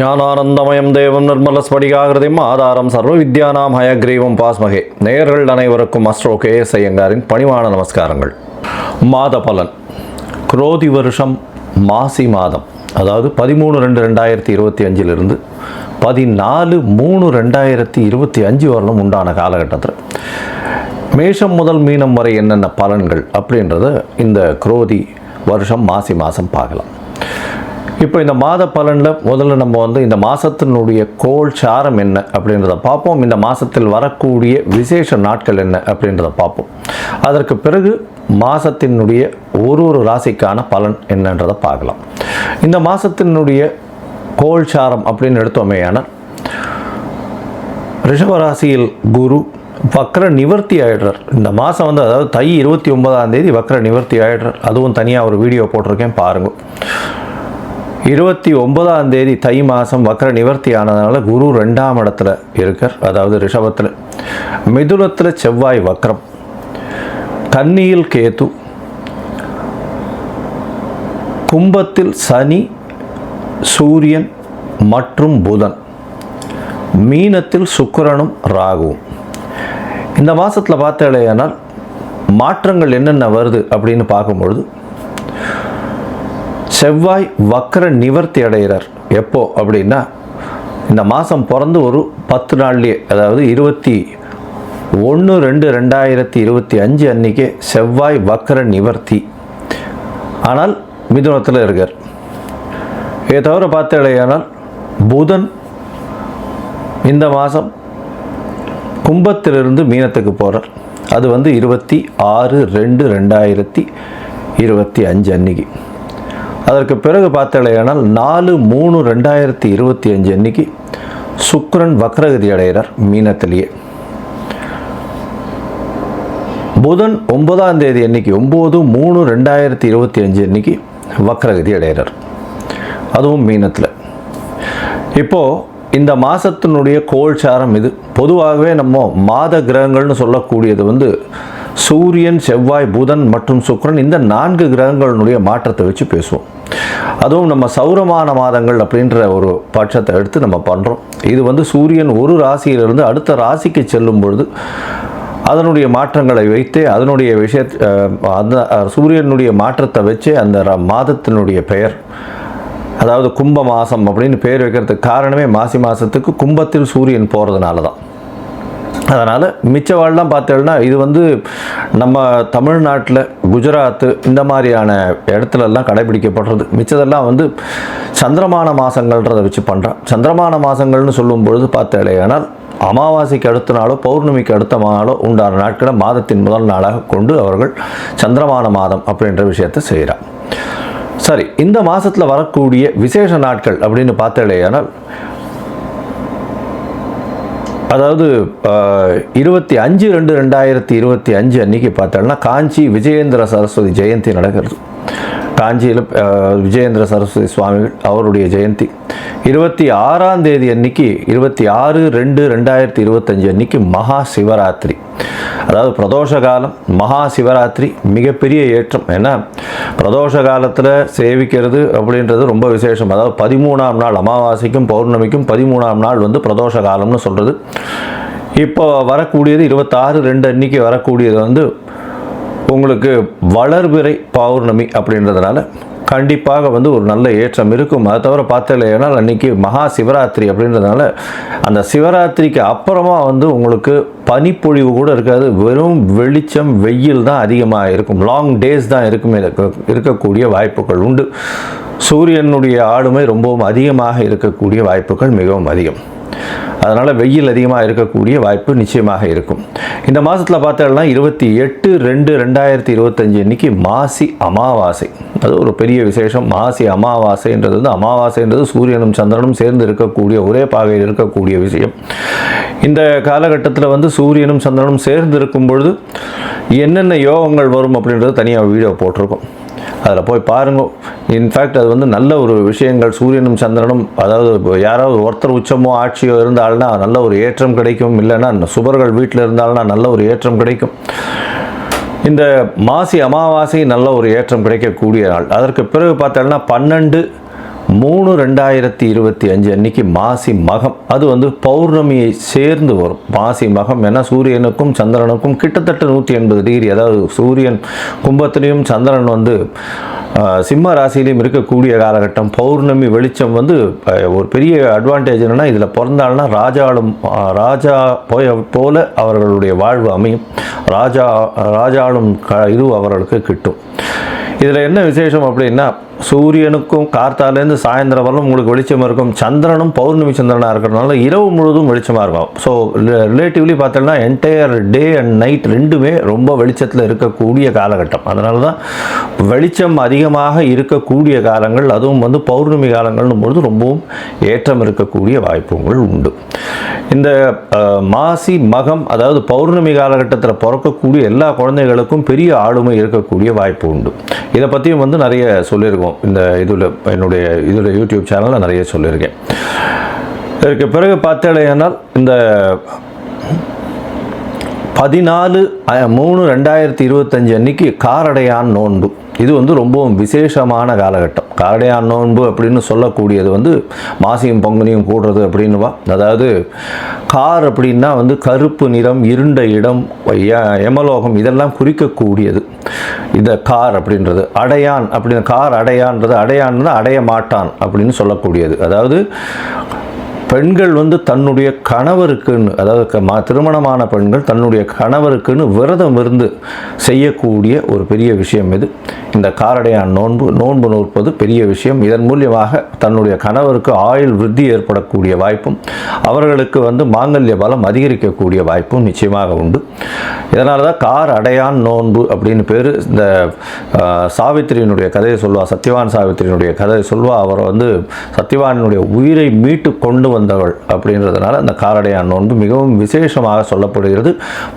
ஞானானந்தமயம் தேவம் நிர்மலஸ்படிகாகிருதிம் ஆதாரம் சர்வ வித்யானாம் ஹயக்ரீவம் பாஸ்மகே. நேயர்கள் அனைவருக்கும் அஸ்ட்ரோ KS ஐயங்காரின் பணிவான நமஸ்காரங்கள். மாத பலன் குரோதி வருஷம் மாசி மாதம், அதாவது 13/2/2025 14/3/2025 வரலும் உண்டான காலகட்டத்தில் மேஷம் முதல் மீனம் வரை என்னென்ன பலன்கள் அப்படின்றத இந்த குரோதி வருஷம் மாசி மாதம் பார்க்கலாம். இப்போ இந்த மாத பலனில் முதல்ல நம்ம இந்த மாதத்தினுடைய கோள் சாரம் என்ன அப்படின்றத பார்ப்போம். இந்த மாதத்தில் வரக்கூடிய விசேஷ நாட்கள் என்ன அப்படின்றத பார்ப்போம். அதற்கு பிறகு மாதத்தினுடைய ஒரு ராசிக்கான பலன் என்னன்றதை பார்க்கலாம். இந்த மாதத்தினுடைய கோள் சாரம் அப்படின்னு எடுத்தோமேயான ரிஷபராசியில் குரு வக்ர நிவர்த்தி ஆகிடுறார். இந்த மாதம் அதாவது தை 29ஆம் தேதி வக்ர நிவர்த்தி ஆகிடுறார். அதுவும் தனியாக ஒரு வீடியோ போட்டிருக்கேன், பாருங்கள். 29ஆம் தேதி தை மாதம் வக்ர நிவர்த்தி ஆனதுனால குரு 2ஆம் இடத்துல இருக்கார், அதாவது ரிஷபத்தில். மிதுனத்தில் செவ்வாய் வக்ரம், கன்னியில் கேது, கும்பத்தில் சனி, சூரியன் மற்றும் புதன், மீனத்தில் சுக்கிரனும் ராகுவும். இந்த மாதத்தில் பார்த்தாலேயானால் மாற்றங்கள் என்னென்ன வருது அப்படின்னு பார்க்கும்பொழுது, செவ்வாய் வக்ர நிவர்த்தி அடைகிறார். எப்போ அப்படின்னா இந்த மாதம் பிறந்து ஒரு 10 நாள்லேயே, அதாவது 21/2/2025 அன்றைக்கே செவ்வாய் வக்ர நிவர்த்தி. ஆனால் மிதுனத்தில் இருக்கார். இதை தவிர பார்த்தாலேயானால் புதன் இந்த மாதம் கும்பத்திலிருந்து மீனத்துக்கு போகிறார். அது 26/2/2025 அன்னைக்கு. அதற்கு பிறகு பார்த்தாலேயானால் 4/3/2025 அன்னைக்கு சுக்கிரன் வக்ரகதி அடைகிறார் மீனத்திலேயே. புதன் 9ஆம் தேதி அன்னைக்கு 9/3/2025 அன்னைக்கு வக்ரகதி அடைகிறார், அதுவும் மீனத்தில். இப்போது இந்த மாதத்தினுடைய கோள்சாரம் இது. பொதுவாகவே நம்ம மாத கிரகங்கள்னு சொல்லக்கூடியது சூரியன், செவ்வாய், புதன் மற்றும் சுக்கிரன், இந்த 4 கிரகங்களுடைய மாற்றத்தை வச்சு பேசுவோம். அதுவும் நம்ம சௌரமான மாதங்கள் அப்படின்ற ஒரு பட்சத்தை எடுத்து நம்ம பண்ணுறோம். இது சூரியன் ஒரு ராசியிலிருந்து அடுத்த ராசிக்கு செல்லும் பொழுது அதனுடைய மாற்றங்களை வைத்தே அதனுடைய அந்த சூரியனுடைய மாற்றத்தை வச்சே அந்த மாதத்தினுடைய பெயர், அதாவது கும்ப மாதம் அப்படின்னு பேர் வைக்கிறதுக்கு காரணமே மாசி மாதத்துக்கு கும்பத்தில் சூரியன் போகிறதுனால தான். அதனால் மிச்சவாழ்லாம் பார்த்தோம்னா இது நம்ம தமிழ்நாட்டில், குஜராத்து இந்த மாதிரியான இடத்துலலாம் கடைபிடிக்கப்படுறது. மிச்சதெல்லாம் சந்திரமான மாதங்கள்ன்றதை வச்சு பண்ணுறான். சந்திரமான மாதங்கள்னு சொல்லும் பொழுது பார்த்தாலேயானால் அமாவாசைக்கு அடுத்த நாளோ பௌர்ணமிக்கு அடுத்த நாளோ உண்டான நாட்களை மாதத்தின் முதல் நாளாக கொண்டு அவர்கள் சந்திரமான மாதம் அப்படின்ற விஷயத்தை செய்கிறார். சரி, இந்த மாதத்தில் வரக்கூடிய விசேஷ நாட்கள் அப்படின்னு பார்த்தாலேயானால், அதாவது 25/2/2025 அன்றைக்கி பார்த்தோம்னா காஞ்சி விஜயேந்திர சரஸ்வதி ஜெயந்தி நடக்கிறது. காஞ்சியில் விஜயேந்திர சரஸ்வதி சுவாமிகள் அவருடைய ஜெயந்தி. 26ஆம் தேதி அன்னைக்கு 26/2/2025 அன்னைக்கு மகா சிவராத்திரி, அதாவது பிரதோஷ காலம். மகா சிவராத்திரி மிகப்பெரிய ஏற்றம். ஏன்னா பிரதோஷ காலத்தில் சேவிக்கிறது அப்படின்றது ரொம்ப விசேஷம். அதாவது 13ஆம் நாள் அமாவாசைக்கும் பௌர்ணமிக்கும் 13ஆம் நாள் பிரதோஷ காலம்னு சொல்கிறது. இப்போ வரக்கூடியது 26/2 அன்னைக்கு வரக்கூடியது உங்களுக்கு வளர்பிறை பௌர்ணமி அப்படின்றதுனால கண்டிப்பாக ஒரு நல்ல ஏற்றம் இருக்கும். அதை தவிர பார்த்தாலேனால் அன்றைக்கி மகா சிவராத்திரி அப்படின்றதுனால அந்த சிவராத்திரிக்கு அப்புறமா உங்களுக்கு பனிப்பொழிவு கூட இருக்காது. வெறும் வெளிச்சம், வெயில் தான் அதிகமாக இருக்கும். லாங் டேஸ் தான் இருக்கக்கூடிய வாய்ப்புகள் உண்டு. சூரியனுடைய ஆளுமை ரொம்பவும் அதிகமாக இருக்கக்கூடிய வாய்ப்புகள் மிகவும் அதிகம். அதனால் வெயில் அதிகமாக இருக்கக்கூடிய வாய்ப்பு நிச்சயமாக இருக்கும். இந்த மாதத்தில் பார்த்தோம்னா 28/2/2025 அன்றைக்கி மாசி அமாவாசை. அது ஒரு பெரிய விசேஷம். மாசி அமாவாசைன்றது அமாவாசைன்றது சூரியனும் சந்திரனும் சேர்ந்து இருக்கக்கூடிய ஒரே பாகையில் இருக்கக்கூடிய விஷயம். இந்த காலகட்டத்தில் சூரியனும் சந்திரனும் சேர்ந்து இருக்கும் பொழுது என்னென்ன யோகங்கள் வரும் அப்படின்றது தனியாக வீடியோ போட்டிருக்கோம், அதில் போய் பாருங்க. இன்ஃபேக்ட் அது நல்ல ஒரு விஷயங்கள். சூரியனும் சந்திரனும், அதாவது யாராவது ஒருத்தர் உச்சமோ ஆட்சியோ இருந்தால்னா நல்ல ஒரு ஏற்றம் கிடைக்கும். இல்லைன்னா சுபர்கள் வீட்டில் இருந்தால்னா நல்ல ஒரு ஏற்றம் கிடைக்கும். இந்த மாசி அமாவாசை நல்ல ஒரு ஏற்றம் கிடைக்கக்கூடிய நாள். அதற்கு பிறகு பார்த்தோம்னா 12 3/2025 அன்னைக்கு மாசி மகம், அது வந்து பௌர்ணமியை சேர்ந்து வரும். மாசி மகம் ஏன்னா சூரியனுக்கும் சந்திரனுக்கும் கிட்டத்தட்ட 180 டிகிரி, அதாவது சூரியன் கும்பத்திலையும் சந்திரன் வந்து சிம்ம ராசியிலையும் இருக்கக்கூடிய காலகட்டம். பௌர்ணமி வெளிச்சம் வந்து ஒரு பெரிய அட்வான்டேஜ் என்னென்னா, இதில் பிறந்தாள்னா ராஜா போல அவர்களுடைய வாழ்வு அமையும். ராஜாளும் இது அவர்களுக்கு கிட்டும். இதில் என்ன விசேஷம் அப்படின்னா, சூரியனுக்கும் கார்த்தாலேருந்து சாயந்தரம் வரலும் உங்களுக்கு வெளிச்சமாக இருக்கும். சந்திரனும் பௌர்ணமி சந்திரனாக இருக்கிறதுனால இரவு முழுவதும் வெளிச்சமாக இருக்கும். ஸோ ரிலேட்டிவ்லி பார்த்தோம்னா என்டையர் டே அண்ட் நைட் ரெண்டுமே ரொம்ப வெளிச்சத்தில் இருக்கக்கூடிய காலகட்டம். அதனால தான் வெளிச்சம் அதிகமாக இருக்கக்கூடிய காலங்கள், அதுவும் வந்து பௌர்ணமி காலங்கள்னும் பொழுது ரொம்பவும் ஏற்றம் இருக்கக்கூடிய வாய்ப்புகள் உண்டு. இந்த மாசி மகம், அதாவது பௌர்ணமி காலகட்டத்தில் பிறக்கக்கூடிய எல்லா குழந்தைகளுக்கும் பெரிய ஆளுமை இருக்கக்கூடிய வாய்ப்பு உண்டு. இதை பற்றியும் வந்து நிறைய சொல்லியிருக்கோம். இந்த என்னுடைய யூடியூப் சேனலில் நிறைய சொல்லியிருக்கேன். இதற்கு பிறகு பார்த்தேனால் இந்த 14/3/2025 அன்னைக்கு காரடையான் நோன்பு, இது வந்து ரொம்பவும் விசேஷமான காலகட்டம். காரடையான் நோன்பு அப்படின்னு சொல்லக்கூடியது வந்து மாசியும் பங்குனியும் கூடுறது அப்படின்னுவா. அதாவது கார் அப்படின்னா வந்து கருப்பு நிறம், இருண்ட இடம், யமலோகம் இதெல்லாம் குறிக்கக்கூடியது இந்த கார் அப்படின்றது. அடையான் அப்படின்னு, கார் அடையான்றது, அடையான் அடைய மாட்டான் அப்படின்னு சொல்லக்கூடியது. அதாவது பெண்கள் வந்து தன்னுடைய கணவருக்குன்னு, அதாவது திருமணமான பெண்கள் தன்னுடைய கணவருக்குன்னு விரதம் இருந்து செய்யக்கூடிய ஒரு பெரிய விஷயம் இது. இந்த காரடையான் நோன்பு நோற்பது பெரிய விஷயம். இதன் மூலியமாக தன்னுடைய கணவருக்கு ஆயுள் விருத்தி ஏற்படக்கூடிய வாய்ப்பும், அவர்களுக்கு வந்து மாங்கல்ய பலம் அதிகரிக்கக்கூடிய வாய்ப்பும் நிச்சயமாக உண்டு. இதனால தான் கார் அடையான் நோன்பு அப்படின்னு பேர். இந்த சாவித்திரியினுடைய கதையை சொல்வா, சத்யவான் சாவித்திரியினுடைய கதையை சொல்வா. அவர் வந்து சத்யவானுடைய உயிரை மீட்டு கொண்டு வந்தவள் அப்படின்றதுனால அந்த காரடையான் நோன்பு மிகவும் விசேஷமாக சொல்லப்படுகிறது.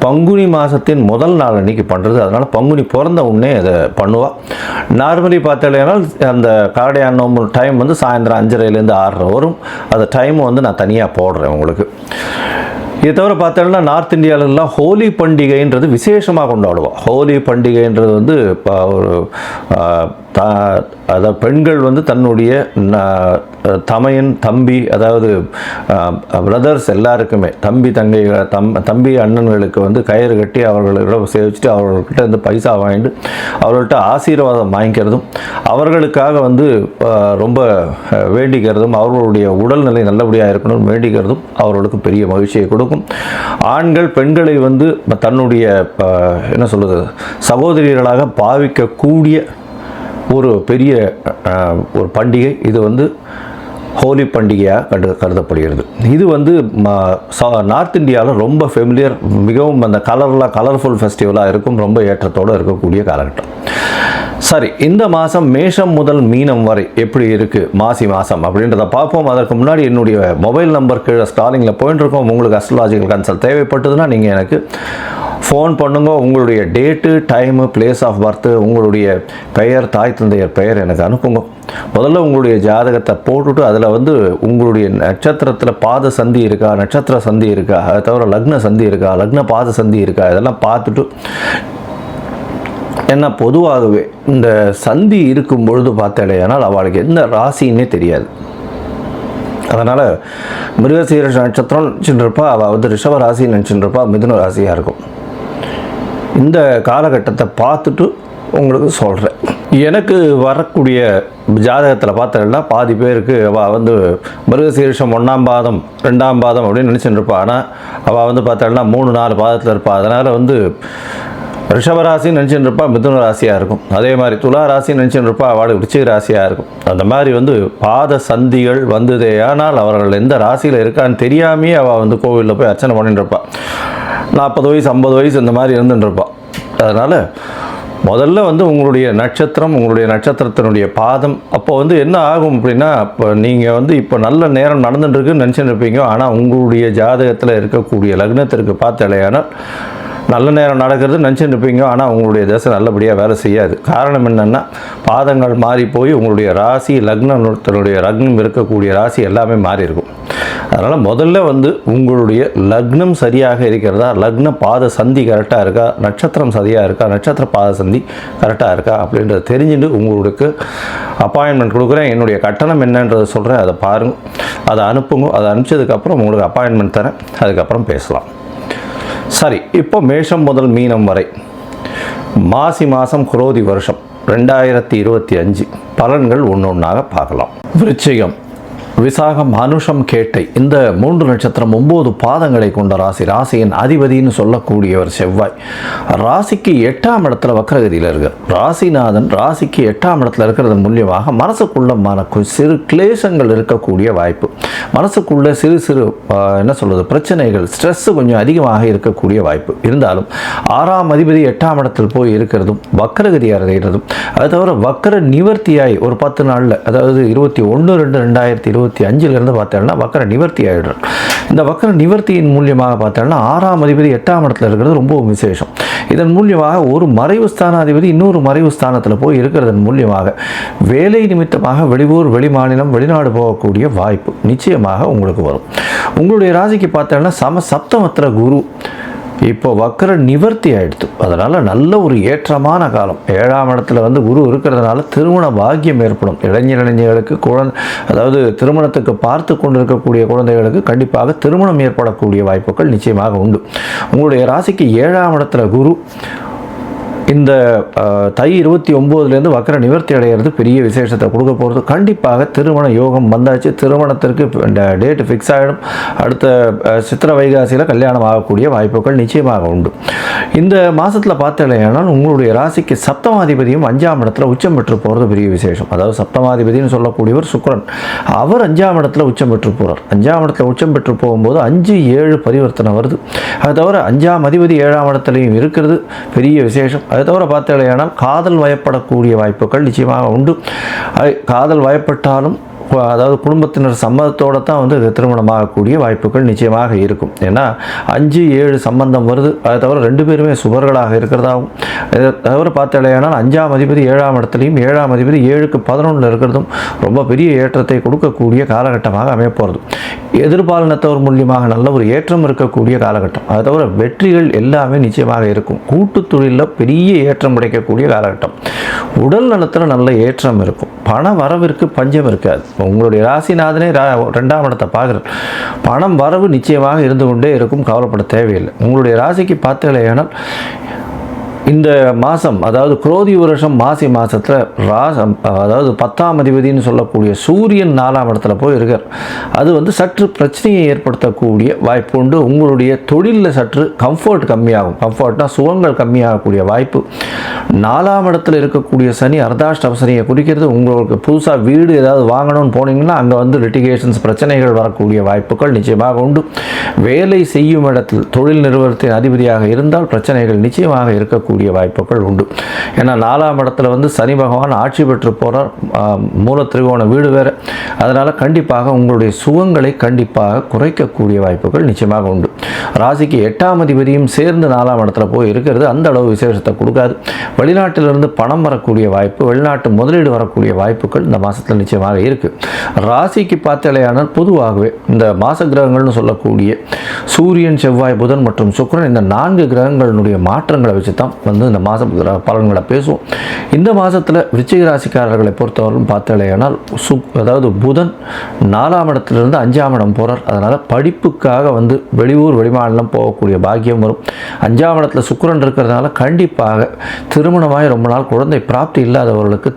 பங்குனி மாதத்தின் முதல் நாள் அன்னைக்கு பண்ணுறது. அதனால் பங்குனி பிறந்த உடனே அதை பண்ணுவாள். நார்மலி பார்த்தாலேனால் அந்த காரடையான் நோன்பு டைம் வந்து சாயந்தரம் 5:30லேருந்து 6:30 வரும். அந்த டைம் வந்து நான் தனியாக போடுறேன் உங்களுக்கு. இதை தவிர பார்த்தோம்னா நார்த் இந்தியாவிலலாம் ஹோலி பண்டிகைன்றது விசேஷமாக கொண்டாடுவோம். ஹோலி பண்டிகைன்றது வந்து ஒரு அதாவது பெண்கள் வந்து தன்னுடைய தமையன் தம்பி, அதாவது பிரதர்ஸ் எல்லாருக்குமே, தம்பி அண்ணன்களுக்கு வந்து கயிறு கட்டி அவர்களிடம் சேவிச்சுட்டு அவர்கள்கிட்ட வந்து பைசா வாங்கிட்டு அவர்கள்ட்ட ஆசீர்வாதம் வாங்கிக்கிறதும், அவர்களுக்காக வந்து ரொம்ப வேண்டிக்கிறதும், அவர்களுடைய உடல்நிலை நல்லபடியாக இருக்கணும்னு வேண்டிக்கிறதும் அவர்களுக்கு பெரிய மகிழ்ச்சியை கொடுக்கும். ஆண்கள் பெண்களை வந்து தன்னுடைய என்ன சொல்கிறது சகோதரிகளாக பாவிக்கக்கூடிய ஒரு பெரிய ஒரு பண்டிகை. இது வந்து ஹோலி பண்டிகையாக கருதப்படுகிறது. இது வந்து நார்த் இந்தியாவில் ரொம்ப ஃபெமிலியர், மிகவும் அந்த கலர்ஃபுல் ஃபெஸ்டிவலாக இருக்கும், ரொம்ப ஏற்றத்தோடு இருக்கக்கூடிய காலகட்டம். சரி, இந்த மாதம் மேஷம் முதல் மீனம் வரை எப்படி இருக்குது மாசி மாதம் அப்படின்றத பார்ப்போம். அதற்கு முன்னாடி என்னுடைய மொபைல் நம்பர் கீழே ஸ்டாலிங்கில் போயிட்டுருக்கோம். உங்களுக்கு அஸ்ட்ராலஜிக்கல் கன்சல்ட் தேவைப்பட்டதுன்னா நீங்கள் எனக்கு ஃபோன் பண்ணுங்க. உங்களுடைய date, time, place of birth, உங்களுடைய பெயர், தாய் தந்தையர் பெயர் எனக்கு அனுப்புங்க. முதல்ல உங்களுடைய ஜாதகத்தை போட்டுட்டு அதில் வந்து உங்களுடைய நட்சத்திரத்தில் பாத சந்தி இருக்கா, நட்சத்திர சந்தி இருக்கா, அதை தவிர லக்ன சந்தி இருக்கா, லக்ன பாத சந்தி இருக்கா, இதெல்லாம் பார்த்துட்டு, ஏன்னா பொதுவாகவே இந்த சந்தி இருக்கும் பொழுது பார்த்தாலேயானால் அவளுக்கு எந்த ராசின்னே தெரியாது. அதனால் மிருகசீரிஷ நட்சத்திரம் நினச்சிட்டுருப்பா, அவள் வந்து ரிஷப ராசி நினச்சிட்டுருப்பா, மிதுன ராசியாக இருக்கும். இந்த காலகட்டத்தை பார்த்துட்டு உங்களுக்கு சொல்கிறேன். எனக்கு வரக்கூடிய ஜாதகத்தில் பார்த்தா பாதி பேருக்கு அவள் வந்து மிருகசீரிஷம் 1ஆம் பாதம் 2ஆம் பாதம் அப்படின்னு நினச்சிட்டு இருப்பாள். ஆனால் அவள் வந்து பார்த்தாள்னா 3-4 பாதத்தில் இருப்பாள். அதனால் வந்து ரிஷபராசின்னு நினச்சிட்டு இருப்பா, மிதுன ராசியாக இருக்கும். அதே மாதிரி துலா ராசின்னு நினச்சிட்டு இருப்பா, அவளுக்கு விருச்சிக ராசியாக இருக்கும். அந்த மாதிரி வந்து பாத சந்திகள் வந்ததே ஆனால் அவர்கள் எந்த ராசியில் இருக்கான்னு தெரியாமையே அவள் வந்து கோவிலில் போய் அர்ச்சனை பண்ணிட்டு இருப்பாள். 40 வயசு 50 வயசு இந்த மாதிரி இருந்துட்டு இருப்பாள். அதனால் முதல்ல வந்து உங்களுடைய நட்சத்திரம், உங்களுடைய நட்சத்திரத்தினுடைய பாதம், அப்போ வந்து என்ன ஆகும் அப்படின்னா, இப்போ நீங்கள் வந்து இப்போ நல்ல நேரம் நடந்துட்டுருக்குன்னு நினச்சிட்டு இருப்பீங்க. ஆனால் உங்களுடைய ஜாதகத்தில் இருக்கக்கூடிய லக்னத்திற்கு பார்த்தாலேயானால் நல்ல நேரம் நடக்கிறது நினச்சிட்டு இருப்பீங்க. ஆனால் உங்களுடைய தசை நல்லபடியாக வேலை செய்யாது. காரணம் என்னென்னா, பாதங்கள் மாறி போய் உங்களுடைய ராசி, லக்னத்தினுடைய லக்னம் இருக்கக்கூடிய ராசி எல்லாமே மாறி இருக்கும். அதனால் முதல்ல வந்து உங்களுடைய லக்னம் சரியாக இருக்கிறதா, லக்ன பாத சந்தி கரெக்டாக இருக்கா, நட்சத்திரம் சரியாக இருக்கா, நட்சத்திர பாத சந்தி கரெக்டாக இருக்கா அப்படின்றத தெரிஞ்சுட்டு உங்களுக்கு அப்பாயின்மெண்ட் கொடுக்குறேன். என்னுடைய கட்டணம் என்னன்றதை சொல்கிறேன், அதை பாருங்கள், அதை அனுப்புங்க. அதை அனுப்பிச்சதுக்கப்புறம் உங்களுக்கு அப்பாயின்மெண்ட் தரேன், அதுக்கப்புறம் பேசலாம். சரி, இப்போ மேஷம் முதல் மீனம் வரை மாசி மாதம் குரோதி வருஷம் 2025 பலன்கள் ஒன்று ஒன்றாக பார்க்கலாம். விருச்சிகம், விசாகம், அனுஷம், கேட்டை இந்த 3 நட்சத்திரம் 9 பாதங்களை கொண்ட ராசி. ராசியின் அதிபதினு சொல்லக்கூடியவர் செவ்வாய். ராசிக்கு 8ஆம் இடத்துல வக்ரகதியில் இருக்கார். ராசிநாதன் ராசிக்கு 8ஆம் இடத்துல இருக்கிறது மூலியமாக மனசுக்குள்ள சிறு கிளேசங்கள் இருக்கக்கூடிய வாய்ப்பு, மனசுக்குள்ள சிறு சிறு என்ன சொல்வது பிரச்சனைகள், ஸ்ட்ரெஸ் கொஞ்சம் அதிகமாக இருக்கக்கூடிய வாய்ப்பு இருந்தாலும் 6ஆம் அதிபதி 8ஆம் இடத்தில் போய் இருக்கிறதும் வக்ரகதி அடைகிறதும், அது தவிர வக்ர நிவர்த்தியாய் ஒரு 10 நாளில், அதாவது 21/2/2025 பார்த்தோம்னா வக்கர நிவர்த்தி ஆகிடுறார். இந்த வக்கர நிவர்த்தியின் மூலியமாக பார்த்தோம்னா 6ஆம் அதிபதி 8ஆம் இடத்துல இருக்கிறது ரொம்ப விசேஷம். இதன் மூலியமாக ஒரு மறைவு ஸ்தானாதிபதி இன்னொரு மறைவு ஸ்தானத்தில் போய் இருக்கிறதன் மூலியமாக வேலை நிமித்தமாக வெளியூர், வெளிமாநிலம், வெளிநாடு போகக்கூடிய வாய்ப்பு நிச்சயமாக உங்களுக்கு வரும். உங்களுடைய ராசிக்கு பார்த்தோம்னா சப்தமத்தில் குரு இப்போ வக்கர நிவர்த்தி ஆகிடுது. அதனால் நல்ல ஒரு ஏற்றமான காலம். 7ஆம் இடத்துல வந்து குரு இருக்கிறதுனால திருமண பாக்கியம் ஏற்படும். இளைஞர்களுக்கு அதாவது திருமணத்துக்கு பார்த்து கொண்டிருக்கக்கூடிய குழந்தைகளுக்கு கண்டிப்பாக திருமணம் ஏற்படக்கூடிய வாய்ப்புகள் நிச்சயமாக உண்டு. உங்களுடைய ராசிக்கு 7ஆம் இடத்துல குரு இந்த தை 29 வக்கர நிவர்த்தி அடைகிறது பெரிய விசேஷத்தை கொடுக்க போகிறது. கண்டிப்பாக திருமண யோகம் வந்தாச்சு. திருமணத்திற்கு டேட் ஃபிக்ஸ் ஆகிடும். அடுத்த சித்திரை வைகாசியில் கல்யாணம் ஆகக்கூடிய வாய்ப்புகள் நிச்சயமாக உண்டு. இந்த மாதத்தில் பார்த்தலையானால் உங்களுடைய ராசிக்கு சப்தமாதிபதியும் 5ஆம் இடத்துல உச்சம் பெற்று போகிறது பெரிய விசேஷம். அதாவது சப்தமாதிபதினு சொல்லக்கூடியவர் சுக்கிரன், அவர் 5ஆம் இடத்துல உச்சம் பெற்று போகிறார். 5ஆம் இடத்துல உச்சம் பெற்று போகும்போது 5-7 பரிவர்த்தனை வருது. அது தவிர 5ஆம் அதிபதி 7ஆம் இடத்துலையும் இருக்கிறது பெரிய விசேஷம். அது தவிர பார்த்தீங்கன்னா காதல் வயப்படக்கூடிய வாய்ப்புகள் நிச்சயமாக உண்டு. காதல் வயப்பட்டாலும் அதாவது குடும்பத்தினர் சம்மதத்தோடு தான் வந்து திருமணமாகக்கூடிய வாய்ப்புகள் நிச்சயமாக இருக்கும். ஏன்னா 5-7 சம்பந்தம் வருது. அதை தவிர 2 பேருமே சுபர்களாக இருக்கிறதாகவும், இதை தவிர பார்த்தலையானால் 5ஆம் அதிபதி 7ஆம் இடத்துலையும் 7ஆம் அதிபதி 7க்கு 11 இருக்கிறதும் ரொம்ப பெரிய ஏற்றத்தை கொடுக்கக்கூடிய காலகட்டமாக அமையப்போகிறது. எதிர்பாலினத்தவர் மூலியமாக நல்ல ஒரு ஏற்றம் இருக்கக்கூடிய காலகட்டம். அதை தவிர வெற்றிகள் எல்லாமே நிச்சயமாக இருக்கும். கூட்டு தொழிலில் பெரிய ஏற்றம் கிடைக்கக்கூடிய காலகட்டம். உடல் நலத்தில் நல்ல ஏற்றம் இருக்கும். பண வரவிற்கு பஞ்சம் இருக்காது. உங்களுடைய ராசிநாதனே 2ஆம் இடத்தை பார்க்குறார். பணம் வரவு நிச்சயமாக இருந்து கொண்டே இருக்கும், கவலைப்பட தேவையில்லை. உங்களுடைய ராசிக்கு பார்த்தலையானால் இந்த மாதம், அதாவது குரோதி வருஷம் மாசி மாதத்தில் அதாவது 10ஆம் அதிபதினு சொல்லக்கூடிய சூரியன் 4ஆம் இடத்துல போய் இருக்கார். அது வந்து சற்று பிரச்சனையை ஏற்படுத்தக்கூடிய வாய்ப்பு உண்டு. உங்களுடைய தொழிலில் சற்று கம்ஃபர்ட் கம்மியாகும். கம்ஃபர்ட்னா சுகங்கள் கம்மியாகக்கூடிய வாய்ப்பு. 4ஆம் இடத்துல இருக்கக்கூடிய சனி அர்த்தாஷ்டம சனியை குறிக்கிறது. உங்களுக்கு புதுசாக வீடு ஏதாவது வாங்கணும்னு போனீங்கன்னா அங்கே வந்து லிட்டிகேஷன்ஸ் பிரச்சனைகள் வரக்கூடிய வாய்ப்புகள் நிச்சயமாக உண்டு. வேலை செய்யும் இடத்தில் தொழில் நிறுவனத்தின் அதிபதியாக இருந்தால் பிரச்சனைகள் நிச்சயமாக இருக்கக்கூடிய வாய்ப்புகள் உண்டு. ஏன்னா 4ஆம் இடத்துல வந்து சனி பகவான் ஆட்சி பெற்று போகிறார். மூல திரிகோண வீடு வேறு. அதனால் கண்டிப்பாக உங்களுடைய சுகங்களை கண்டிப்பாக குறைக்கக்கூடிய வாய்ப்புகள் நிச்சயமாக உண்டு. ராசிக்கு 8ஆம் அதிபதியும் சேர்ந்து 4ஆம் இடத்துல போய் இருக்கிறது அந்த அளவு விசேஷத்தை கொடுக்காது. வெளிநாட்டிலிருந்து பணம் வரக்கூடிய வாய்ப்பு, வெளிநாட்டு முதலீடு வரக்கூடிய வாய்ப்புகள் இந்த மாதத்தில் நிச்சயமாக இருக்குது. ராசிக்கு பார்த்தலையானால் பொதுவாகவே இந்த மாச கிரகங்கள்னு சொல்லக்கூடிய சூரியன், செவ்வாய், புதன் மற்றும் சுக்கிரன் இந்த 4 கிரகங்களுடைய மாற்றங்களை வச்சு தான் வந்து இந்த மாத பலன்களை பேசுவோம். இந்த மாதத்தில் விருச்சிக ராசிக்காரர்களை பொறுத்தவரைக்கும் பார்த்தலையானால் அதாவது புதன் 4ஆம் இடத்திலிருந்து 5ஆம் இடம் போகிறார். அதனால் படிப்புக்காக வந்து வெளியூர், வெளிமாநிலம் போகக்கூடிய பாக்கியம் வரும். 5ஆம் இடத்துல சுக்கிரன் இருக்கிறதுனால கண்டிப்பாக திருமணமாய் ரொம்ப நாள் குழந்தை பிராப்தி இல்லாதவர்களுக்கு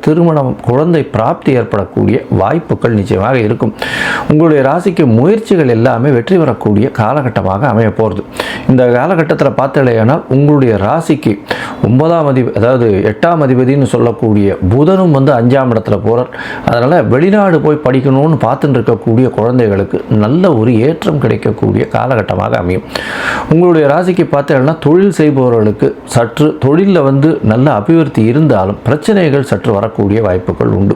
குழந்தை பிராப்தி ஏற்படக்கூடிய வாய்ப்புகள் நிச்சயமாக இருக்கும். உங்களுடைய ராசிக்கு முயற்சிகள் எல்லாமே வெற்றி பெறக்கூடிய காலகட்டமாக அமைய போகிறது. இந்த காலகட்டத்தில் பார்த்தலையானால் உங்களுடைய ராசிக்கு 9ஆம் அதிபதி, அதாவது 8ஆம் அதிபதினு சொல்லக்கூடிய புதனும் வந்து 5ஆம் இடத்துல போகிறார். அதனால் வெளிநாடு போய் படிக்கணும்னு பார்த்துட்டு இருக்கக்கூடிய குழந்தைகளுக்கு நல்ல ஒரு ஏற்றம் கிடைக்கக்கூடிய காலகட்டமாக அமையும். உங்களுடைய ராசிக்கு பார்த்தீங்கன்னா தொழில் செய்பவர்களுக்கு சற்று தொழிலில் வந்து நல்ல அபிவிருத்தி இருந்தாலும் பிரச்சனைகள் சற்று வரக்கூடிய வாய்ப்புகள் உண்டு.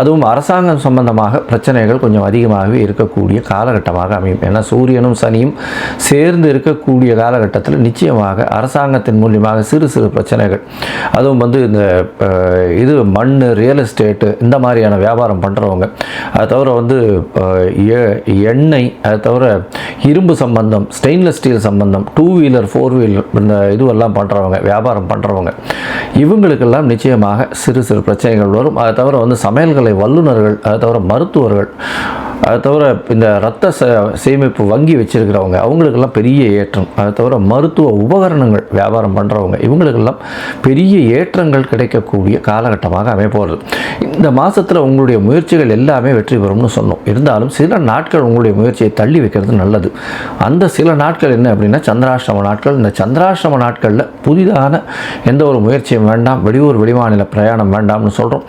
அதுவும் அரசாங்கம் சம்பந்தமாக பிரச்சனைகள் கொஞ்சம் அதிகமாகவே இருக்கக்கூடிய காலகட்டமாக அமையும். ஏன்னா சூரியனும் சனியும் சேர்ந்து இருக்கக்கூடிய காலகட்டத்தில் நிச்சயமாக அரசாங்கத்தின் மூலியமாக சிறு சிறு பிரச்சனைகள், அதுவும் வந்து இந்த இது மண், ரியல் எஸ்டேட்டு இந்த மாதிரியான வியாபாரம் பண்ணுறவங்க, அதை தவிர வந்து எண்ணெய், அதை தவிர இரும்பு சம்பந்தம், ஸ்டெயின்லெஸ் ஸ்டீல் சம்பந்தம், 2 வீலர் 4 வீலர் இந்த இதுவெல்லாம் பண்ணுறவங்க, வியாபாரம் பண்ணுறவங்க, இவங்களுக்கெல்லாம் நிச்சயமாக சிறு சிறு பிரச்சனைகள் வரும். அதை தவிர வந்து சமையல்கலை வல்லுநர்கள், அதை தவிர மருத்துவர்கள், அதை தவிர இந்த இரத்த சேமிப்பு வங்கி வச்சுருக்கிறவங்க, அவங்களுக்கெல்லாம் பெரிய ஏற்றம். அதை தவிர மருத்துவ உபகரணங்கள் வியாபாரம் பண்ணுறவங்க, இவங்களுக்கெல்லாம் பெரிய ஏற்றங்கள் கிடைக்கக்கூடிய காலகட்டமாக அமைப்போகிறது. இந்த மாதத்தில் உங்களுடைய முயற்சிகள் எல்லாமே வெற்றி பெறும்னு சொன்னோம். இருந்தாலும் சில நாட்கள் உங்களுடைய முயற்சியை தள்ளி வைக்கிறது நல்லது. அந்த சில நாட்கள் என்ன அப்படின்னா சந்திராஷ்டம நாட்கள். இந்த சந்திராஷ்டம நாட்களில் புதிதான எந்த ஒரு முயற்சியும் வேண்டாம், வெளியூர் வெளிமாநில பிரயாணம் வேண்டாம்னு சொல்கிறோம்.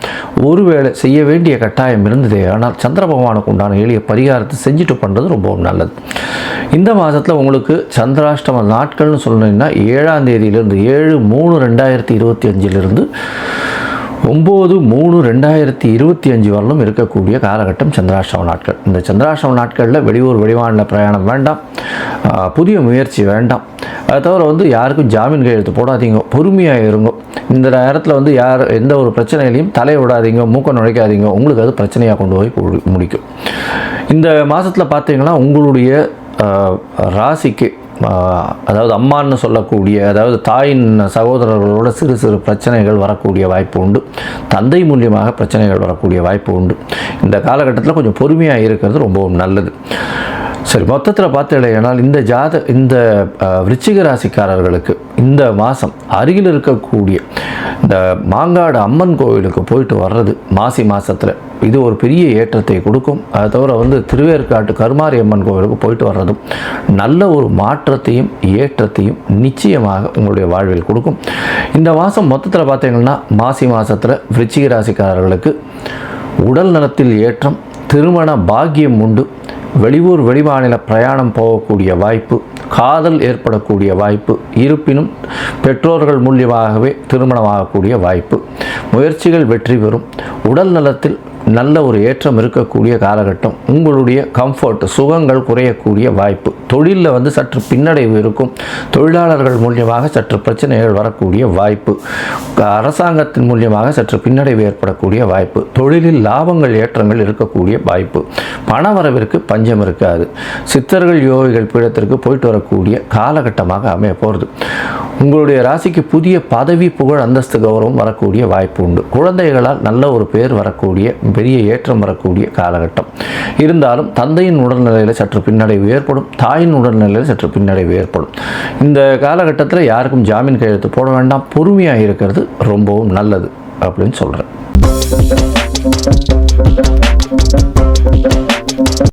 ஒருவேளை செய்ய வேண்டிய கட்டாயம் இருந்ததே ஆனால் சந்திர பகவானுக்கு உண்டான எளிய பரிகாரத்தை செஞ்சுட்டு பண்ணுறது ரொம்பவும் நல்லது. இந்த மாதத்தில் உங்களுக்கு சந்திராஷ்டம நாட்கள்னு சொல்லணும்னா 7ஆம் தேதியிலிருந்து 7/3/2025 9/3/2025 வரலும் இருக்கக்கூடிய காலகட்டம் சந்திராஷ்டம நாட்கள். இந்த சந்திராஷ்டம நாட்களில் வெளியூர் வெளிமாநில பிரயாணம் வேண்டாம், புதிய முயற்சி வேண்டாம். அதை தவிர வந்து யாருக்கும் ஜாமீன் கையெழுத்து போடாதீங்க, பொறுமையாக இருங்க. இந்த நேரத்தில் வந்து யார் எந்த ஒரு பிரச்சனையிலையும் தலையை விடாதீங்க, மூக்க நுழைக்காதீங்க, உங்களுக்கு அது பிரச்சனையாக கொண்டு போய் முடிக்கும். இந்த மாதத்தில் பார்த்தீங்கன்னா உங்களுடைய ராசிக்கு அதாவது அம்மான்னு சொல்லக்கூடிய, அதாவது தாயின் சகோதரர்களோட சிறு சிறு பிரச்சனைகள் வரக்கூடிய வாய்ப்பு உண்டு. தந்தை மூலியமாக பிரச்சனைகள் வரக்கூடிய வாய்ப்பு உண்டு. இந்த காலகட்டத்தில் கொஞ்சம் பொறுமையாக இருக்கிறது ரொம்பவும் நல்லது. சரி, மொத்தத்தில் பார்த்தீங்கன்னா இந்த விருச்சிக ராசிக்காரர்களுக்கு இந்த மாதம் அருகில் இருக்கக்கூடிய இந்த மாங்காடு அம்மன் கோவிலுக்கு போயிட்டு வர்றது மாசி மாதத்தில் இது ஒரு பெரிய ஏற்றத்தை கொடுக்கும். அதை தவிர வந்து திருவேற்காட்டு கருமாரி அம்மன் கோவிலுக்கு போயிட்டு வர்றதும் நல்ல ஒரு மாற்றத்தையும் ஏற்றத்தையும் நிச்சயமாக உங்களுடைய வாழ்வில் கொடுக்கும். இந்த மாதம் மொத்தத்தில் பார்த்தீங்கன்னா மாசி மாதத்தில் விருச்சிக ராசிக்காரர்களுக்கு உடல் நலத்தில் ஏற்றம், திருமண பாக்கியம் உண்டு, வெளியூர் வெளிமாநில பிரயாணம் போகக்கூடிய வாய்ப்பு, காதல் ஏற்படக்கூடிய வாய்ப்பு, இருப்பினும் பெற்றோர்கள் மூலியமாகவே திருமணமாகக்கூடிய வாய்ப்பு, முயற்சிகள் வெற்றி பெறும், உடல் நலத்தில் நல்ல ஒரு ஏற்றம் இருக்கக்கூடிய காலகட்டம், உங்களுடைய கம்ஃபர்ட் சுகங்கள் குறையக்கூடிய வாய்ப்பு, தொழிலில் வந்து சற்று பின்னடைவு இருக்கும், தொழிலாளர்கள் மூலியமாக சற்று பிரச்சனைகள் வரக்கூடிய வாய்ப்பு, அரசாங்கத்தின் மூலியமாக சற்று பின்னடைவு ஏற்படக்கூடிய வாய்ப்பு, தொழிலில் லாபங்கள் ஏற்றங்கள் இருக்கக்கூடிய வாய்ப்பு, பணவரவிற்கு பஞ்சம் இருக்காது, சித்தர்கள் யோகிகள் பீடத்திற்கு போயிட்டு வரக்கூடிய காலகட்டமாக அமைய போகிறது. உங்களுடைய ராசிக்கு புதிய பதவி புகழ் அந்தஸ்து கௌரவம் வரக்கூடிய வாய்ப்பு உண்டு. குழந்தைகளால் நல்ல ஒரு பேர் வரக்கூடிய பெரிய ஏற்றம் வரக்கூடிய காலகட்டம். இருந்தாலும் தந்தையின் உடல்நிலையில் சற்று பின்னடைவு ஏற்படும், தாயின் உடல்நிலையில் சற்று பின்னடைவு ஏற்படும். இந்த காலகட்டத்தில் யாருக்கும் ஜாமீன் கையெழுத்து போட வேண்டாம், பொறுமையாக இருக்கிறது ரொம்பவும் நல்லது அப்படின்னு சொல்கிறேன்.